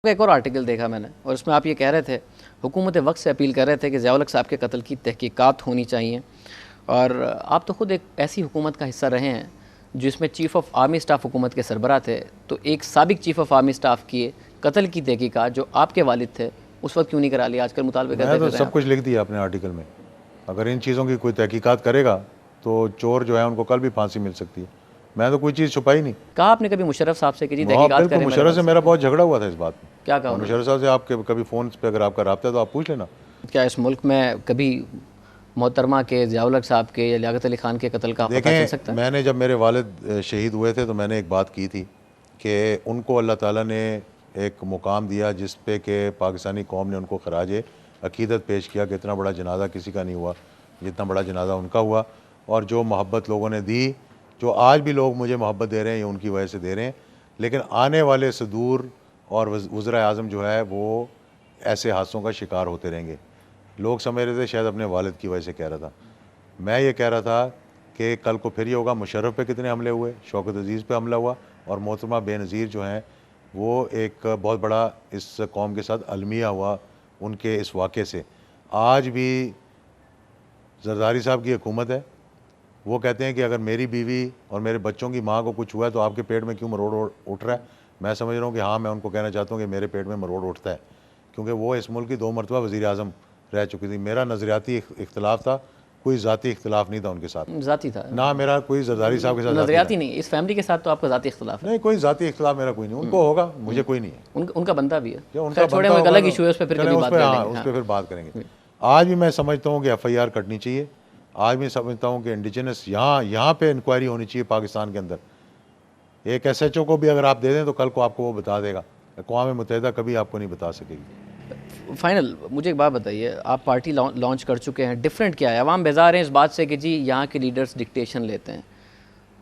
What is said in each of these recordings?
एक और आर्टिकल देखा मैंने और उसमें आप ये कह रहे थे, हुकूमत वक्त से अपील कर रहे थे कि ज़िया उल हक साहब के कत्ल की तहकीकात होनी चाहिए। और आप तो ख़ुद एक ऐसी हुकूमत का हिस्सा रहे हैं जिसमें चीफ़ ऑफ आर्मी स्टाफ हुकूमत के सरबराह थे, तो एक साबिक चीफ़ ऑफ आर्मी स्टाफ की कत्ल की तहकीकात जो आपके वालिद थे उस वक्त क्यों नहीं करा लिया? आजकल मुतालबे करते मैं तो सब कुछ लिख दिया अपने आर्टिकल में। अगर इन चीज़ों की कोई तहकीकात करेगा तो चोर जो है उनको कल भी फांसी मिल सकती है। मैं तो कोई चीज़ छुपाई नहीं। कहा आपने कभी मुशर्रफ साहब से कि जी तहकीकात बिल्कुल, करें? मुशर्रफ से मेरा बहुत झगड़ा हुआ था इस बात में। क्या कहा मुशर्रफ साहब से आपके कभी फ़ोन पे अगर आपका राब्ता है तो आप पूछ लेना। क्या इस मुल्क में कभी मोहतरमा के, ज़िया उल हक साहब के या लियाकत अली खान के कत्ल का पता चल सकता है? मैंने जब मेरे वालिद शहीद हुए थे तो मैंने एक बात की थी कि उनको अल्लाह ताला ने एक मुकाम दिया जिस पे कि पाकिस्तानी कौम ने उनको खराज अकीदत पेश किया कि इतना बड़ा जनाजा किसी का नहीं हुआ जितना बड़ा जनाजा उनका हुआ। और जो मोहब्बत लोगों ने दी, जो आज भी लोग मुझे मोहब्बत दे रहे हैं ये उनकी वजह से दे रहे हैं। लेकिन आने वाले सदूर और वज़ीर आज़म जो है वो ऐसे हादसों का शिकार होते रहेंगे। लोग समझ रहे थे शायद अपने वालिद की वजह से कह रहा था, मैं ये कह रहा था कि कल को फिर ये होगा। मुशर्रफ पे कितने हमले हुए, शौकत अज़ीज़ पे हमला हुआ और मोहतरमा बेनज़ीर जो हैं वो एक बहुत बड़ा इस कौम के साथ अलमिया हुआ उनके इस वाक़े से। आज भी ज़रदारी साहब की हुकूमत है, वो कहते हैं कि अगर मेरी बीवी और मेरे बच्चों की माँ को कुछ हुआ है तो आपके पेट में क्यों मरोड़ उठ रहा है? मैं समझ रहा हूँ कि हाँ, मैं उनको कहना चाहता हूँ कि मेरे पेट में मरोड़ उठता है, क्योंकि वो इस मुल्क की 2 मरतबा वज़ीर आज़म रह चुकी थी। मेरा नज़रियाती इख्तलाफ था, कोई ज़ाती इख्तलाफ नहीं था उनके साथ। ज़ाती था ना मेरा कोई ज़रदारी साहब के साथ नज़रियाती नहीं, इस फैमिली के साथ तो आपका ज़ाती इख्तलाफ है। नहीं, कोई ज़ाती इख्तलाफ मेरा कोई नहीं, उनको होगा, मुझे कोई नहीं है। उनका बनता भी है। उनका छोड़े हुए अलग इशू है, उस पर फिर कभी बात हाँ, करेंगे। उस पर फिर बात करेंगे। आज भी मैं समझता हूँ कि FIR कटनी चाहिए। आज भी समझता हूँ कि इंडिजिनस यहाँ पे इंक्वायरी होनी चाहिए पाकिस्तान के अंदर। एक SHO को भी अगर आप दे दें तो कल को आपको वो बता देगा, अक़वाम मुत्तहिदा कभी आपको नहीं बता सकेगी। फाइनल मुझे एक बात बताइए, आप पार्टी लॉन्च कर चुके हैं, डिफरेंट क्या है? अवाम बेजार हैं इस बात से कि जी यहाँ के लीडर्स डिक्टेशन लेते हैं।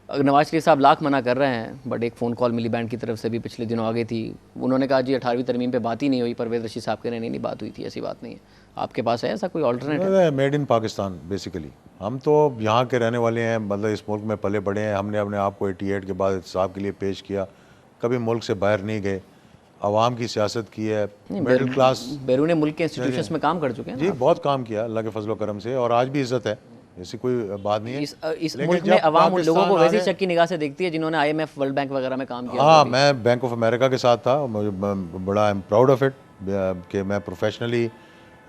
नवाज शरीफ साहब लाख मना कर रहे हैं, बट एक फ़ोन कॉल मिली बैंड की तरफ से भी पिछले दिनों आ गई थी। उन्होंने कहा जी 18वीं तरमीम पे बात ही नहीं हुई। परवेज़ रशीद साहब कह रहे नहीं बात हुई थी, ऐसी बात नहीं है। आपके पास है ऐसा कोई alternative? Made in Pakistan basically. हम तो यहाँ के रहने वाले हैं, मतलब इस मुल्क में पले बड़े हैं। हमने अपने आप को 88 के बाद एहतसाब के लिए पेश किया, कभी मुल्क से बाहर नहीं गए, आवाम की सियासत की है, मिडिल क्लास बैरून मुल्क के इंस्टीट्यूशंस में काम कर चुके हैं जी, बहुत काम किया अल्लाह के फजल करम से, और आज भी इज़्ज़त है, ऐसी कोई बात नहीं है। इस मुल्क में अवाम उन लोगों को वैसी शक की निगाह से देखती है जिन्होंने IMF, वर्ल्ड बैंक वगैरह में काम किया। हाँ, मैं बैंक ऑफ अमेरिका के साथ था, मुझे बड़ा I am proud of it कि मैं professionally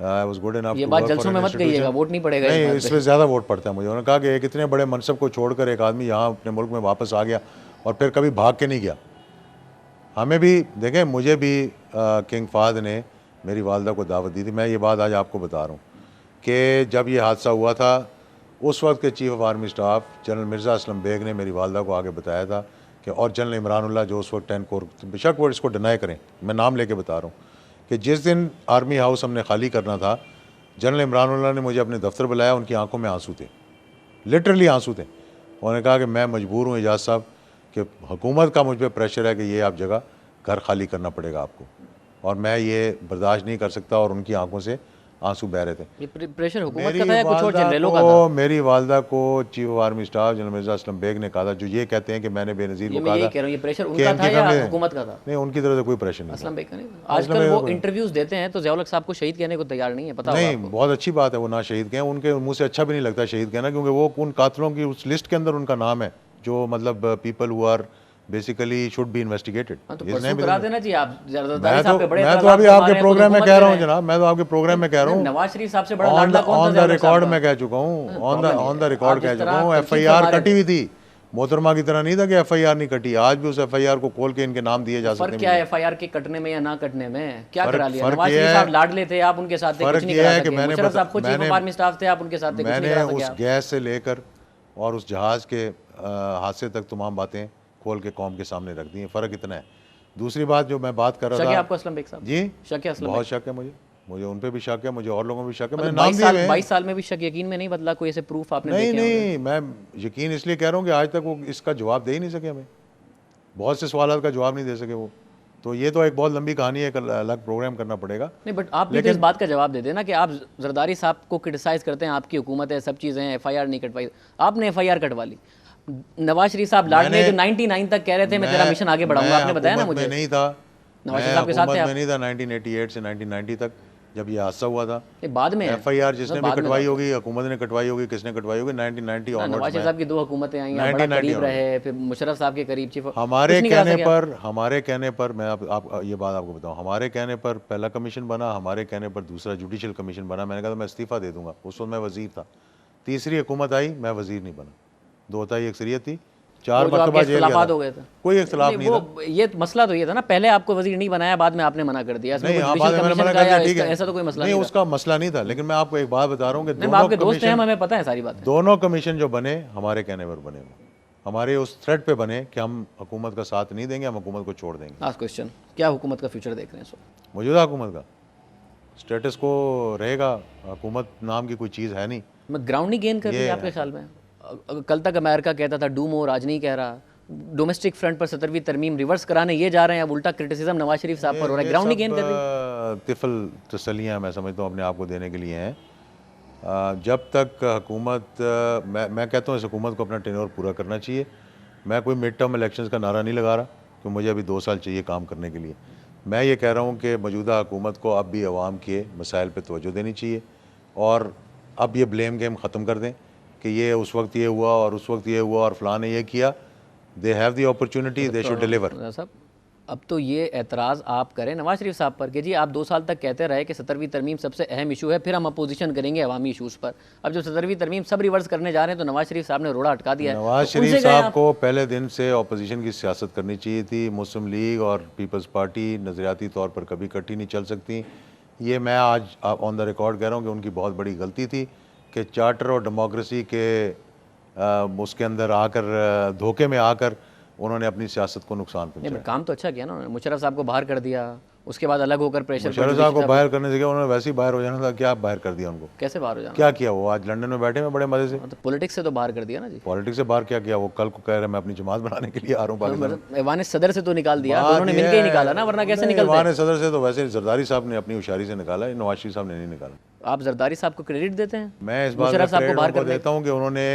I was good enough. ये बात जलसों में मत कहिएगा, वोट नहीं पड़ेगा। नहीं, इसमें ज़्यादा वोट पड़ता है मुझे। उन्होंने कहा कि एक इतने बड़े मनसब को छोड़कर एक आदमी यहाँ अपने मुल्क में वापस आ गया और फिर कभी भाग के नहीं गया। हमें भी देखें, मुझे भी किंग फाहद ने मेरी वालदा को दावत दी थी। मैं ये बात आज आपको बता रहा हूँ कि जब ये हादसा हुआ था उस वक्त के chief of army staff general Mirza Aslam Beg ने मेरी वालदा को आगे बताया था कि, और जनरल इमरानुल्लाह जो उस वक्त 10 कोर, बेशक वो इसको डिनाई करें, मैं नाम लेके बता रहा हूँ कि जिस दिन आर्मी हाउस हमने खाली करना था, जनरल इमरानुल्लाह ने मुझे अपने दफ्तर बुलाया। उनकी आंखों में आंसू थे, लिटरली आंसू थे। उन्होंने कहा कि मैं मजबूर हूँ एजाज साहब कि हुकूमत का मुझ पर प्रेशर है कि ये आप जगह घर खाली करना पड़ेगा आपको, और मैं ये बर्दाश्त नहीं कर सकता। और उनकी आंखों से आंसू बह रहे थे। ये प्रेशर हुकूमत का था या कुछ और जनरलों का था? मेरी वालदा को chief of army staff general Mirza Aslam Beg ने कहा था, जो ये कहते हैं कि मैंने बेनज़ीर को कहा था। कह रहा हूं, ये प्रेशर उनका था या हुकूमत का था? नहीं, उनकी तरफ से कोई प्रेशर नहीं। असलम बेग का नहीं। आजकल वो इंटरव्यूज देते हैं तो ज़िया उल हक साहब को शहीद कहने को तैयार नहीं है, पता नहीं, बहुत अच्छी बात है वो ना शहीद कहें। उनके मुंह से अच्छा भी नहीं लगता शहीद कहना, क्योंकि वो उन कातलों की उस लिस्ट के अंदर उनका नाम है जो मतलब people who are basically should be investigated. करा देना चाहिए आप। मैं तो अभी आपके प्रोग्राम में कह रहा हूँ जनाब, मैं तो आपके प्रोग्राम में कह रहा हूँ, नवाज शरीफ साहब से बड़ा लाडला कौन था? ऑन द रिकॉर्ड में कह चुका हूँ, ऑन द रिकॉर्ड कह चुका हूँ। FIR कटी हुई थी, मोहतरमा की तरह नहीं था कि FIR नहीं कटी। आज भी उस FIR को खोल के इनके नाम दिए जा सकते हैं। क्या है FIR के कटने में या ना कटने में? क्या करा लिया? नवाज शरीफ साहब लाडले थे, आप उनके साथ थे, कुछ नहीं करा सके। मुशर्रफ साहब खुद चीफ ऑफ आर्मी स्टाफ थे, आप उनके साथ थे, कुछ नहीं करा सके। मैंने उस गैस से लेकर और उस जहाज के हादसे तक तमाम बातें खोल के कौम के सामने रख दी है। फ़र्क इतना है। दूसरी बात जो मैं बात कर रहा था, शक है आपको असलम बेग साहब? जी, शक है असलम? बहुत शक है मुझे उन पे भी शक है, मुझे और लोगों भी शक है। मैंने नाम दिए 22 साल में भी शक यकीन में नहीं बदला? कोई ऐसे प्रूफ आपने देखे? नहीं, मैं यकीन इसलिए कह रहा हूँ कि आज तक वो इसका जवाब दे ही नहीं सके हमें। बहुत से सवालों का जवाब नहीं दे सके वो। तो ये तो एक बहुत लंबी कहानी है, एक अलग प्रोग्राम करना पड़ेगा। नहीं, बट आप भी तो इस बात का जवाब दे देना कि आप जरदारी साहब को क्रिटिसाइज करते हैं, आपकी हुकूमत है, सब चीज़ें हैं, FIR नहीं कटवाई, आपने FIR कटवा ली। नवाज शरीफ साहब लाडले जो 99 तक कह रहे थे मैं तेरा मिशन आगे बढ़ाऊंगा, आपने बताया ना मुझे। नहीं था, नवाज मैं शरीफ साहब के साथ थे हुकूमत आप? में नहीं था 1988 से 1990 तक, जब ये हादसा हुआ था। ये बाद में है। FIR जिसने सब भी बाद में कटवाई था। होगी, हुकूमत ने कटवाई होगी, किसने कटवाई होगी, 1990 ना, नवाज ऑनवर्ड्स शरीफ में। साहब की 2 हुकूमतें आई, आप बड़ा 1990 करीब रहे, फिर मुशर्रफ साहब के करीब चीफ, कुछ हमारे नहीं करा कहने सके आप? पर, हमारे कहने पर, मैं आप ये बात आपको बताऊं, हमारे कहने पर पहला कमीशन बना, हमारे कहने पर दूसरा जुडिशल कमीशन बना। मैंने कहा था मैं इस्तीफ़ा दे दूंगा, उस वक्त मैं वजीर था। तीसरी हुकूमत आई, मैं वजीर नहीं बना, 2 अक्सरियत थी, 4 वो जो आपके मरतबा जेल गया इख्तिलाफात था। हो गए थे, कोई इख्तलाफ नहीं था। वो ये मसला तो ये था ना, पहले आपको वजीर नहीं बनाया, बाद में आपने मना कर दिया, इसमें नहीं, कोई हाँ, बाद जुडिशल में मैंने कमीशन मना का कर दिया, या ठीक है, ऐसा तो कोई मसला नहीं, नहीं था। उसका मसला नहीं था। लेकिन मैं आपको एक बात बता रहा हूँ कि नहीं, आपके दोस्त हैं, हमें पता है सारी बातें। दोनों कमीशन जो बने हमारे कहने पर बने, हमारे उस थ्रेड पे बने कि हम हुकूमत का साथ नहीं देंगे, हम हुकूमत को छोड़ देंगे। लास्ट क्वेश्चन, क्या हुकूमत का फ्यूचर देख रहे हैं इस वक्त? मौजूदा हुकूमत का स्टेटस को रहेगा, हुकूमत नाम की कोई चीज़ है नहीं। मैं ग्राउंड नहीं गेन कर रही है आपके ख्याल में? कल तक अमेरिका कहता था डू मोर, आज नहीं कह रहा। डोमेस्टिक फ्रंट पर 17वीं तरमीम रिवर्स कराने ये जा रहे हैं, अब उल्टा क्रिटिसिज्म नवाज शरीफ साहब पर हो रहा है, ग्राउंड नहीं गेन कर रही? तिफल तसलियाँ मैं समझता हूँ अपने आप को देने के लिए हैं। जब तक हुकूमत, मैं कहता हूँ इस हुकूमत को अपना टेन्योर पूरा करना चाहिए। मैं कोई मिड टर्म इलेक्शंस का नारा नहीं लगा रहा कि मुझे अभी 2 साल चाहिए काम करने के लिए। मैं ये कह रहा हूँ कि मौजूदा हुकूमत को अब भी अवाम के मसाइल पे तवज्जो देनी चाहिए, और अब ये ब्लेम गेम ख़त्म कर दें कि ये उस वक्त ये हुआ और उस वक्त ये हुआ और फ़लाँ ने ये किया। They have the opportunity, they should deliver. साहब, अब तो ये एतराज़ आप करें नवाज शरीफ साहब पर कि जी आप 2 साल तक कहते रहे कि 17वीं तरमीम सबसे अहम इशू है, फिर हम अपोजिशन करेंगे अवामी इशूज़ पर। अब जब 17वीं तरमीम सब रिवर्स करने जा रहे हैं तो नवाज शरीफ साहब ने रोड़ा अटका दिया है। नवाज तो उनसे शरीफ गए साहब आप? को पहले दिन से अपोजिशन की सियासत करनी चाहिए थी। मुस्लिम लीग और पीपल्स पार्टी नज़रियाती तौर पर कभी इकट्ठी नहीं चल सकती। ये मैं आज ऑन द रिकॉर्ड कह रहा हूँ कि उनकी बहुत बड़ी गलती थी कि चार्टर और डेमोक्रेसी के उसके अंदर आकर, धोखे में आकर उन्होंने अपनी सियासत को नुकसान पहुंचाया। काम तो अच्छा किया ना उन्होंने, मुशर्रफ साहब को बाहर कर दिया, उसके बाद अलग होकर प्रेशर मुशर्रफ साहब को बाहर करने से क्या, उन्होंने वैसे ही बाहर हो जाना था। क्या बाहर कर दिया उनको? कैसे बाहर हो जाना? क्या किया वो? आज लंदन में बैठे हैं बड़े मजे से। तो पॉलिटिक्स से तो बाहर कर दिया ना जी। पॉलिटिक्स से बाहर क्या किया? वो कल को कह रहे हैं मैं अपनी जमात बनाने के लिए आ रहा हूँ पाकिस्तान। ऐवान सदर से तो निकाल दिया, उन्होंने मिलकर ही निकाला ना, वरना कैसे निकलते? ऐवान सदर से तो वैसे जरदारी साहब ने अपनी होशियारी से निकाला है, नवाज शरीफ साहब ने नहीं निकाला। आप जरदारी साहब को क्रेडिट देते हैं? मैं इस बात का क्रेडिट उनको देता हूँ कि उन्होंने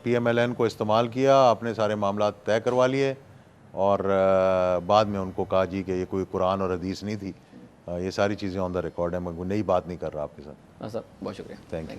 PMLN को इस्तेमाल किया, अपने सारे मामला तय करवा लिए, और बाद में उनको कहा जी कि ये कोई कुरान और हदीस नहीं थी। ये सारी चीज़ें ऑन द रिकॉर्ड है, मैं नई बात नहीं कर रहा आपके साथ। हाँ सर, बहुत शुक्रिया, थैंक यू।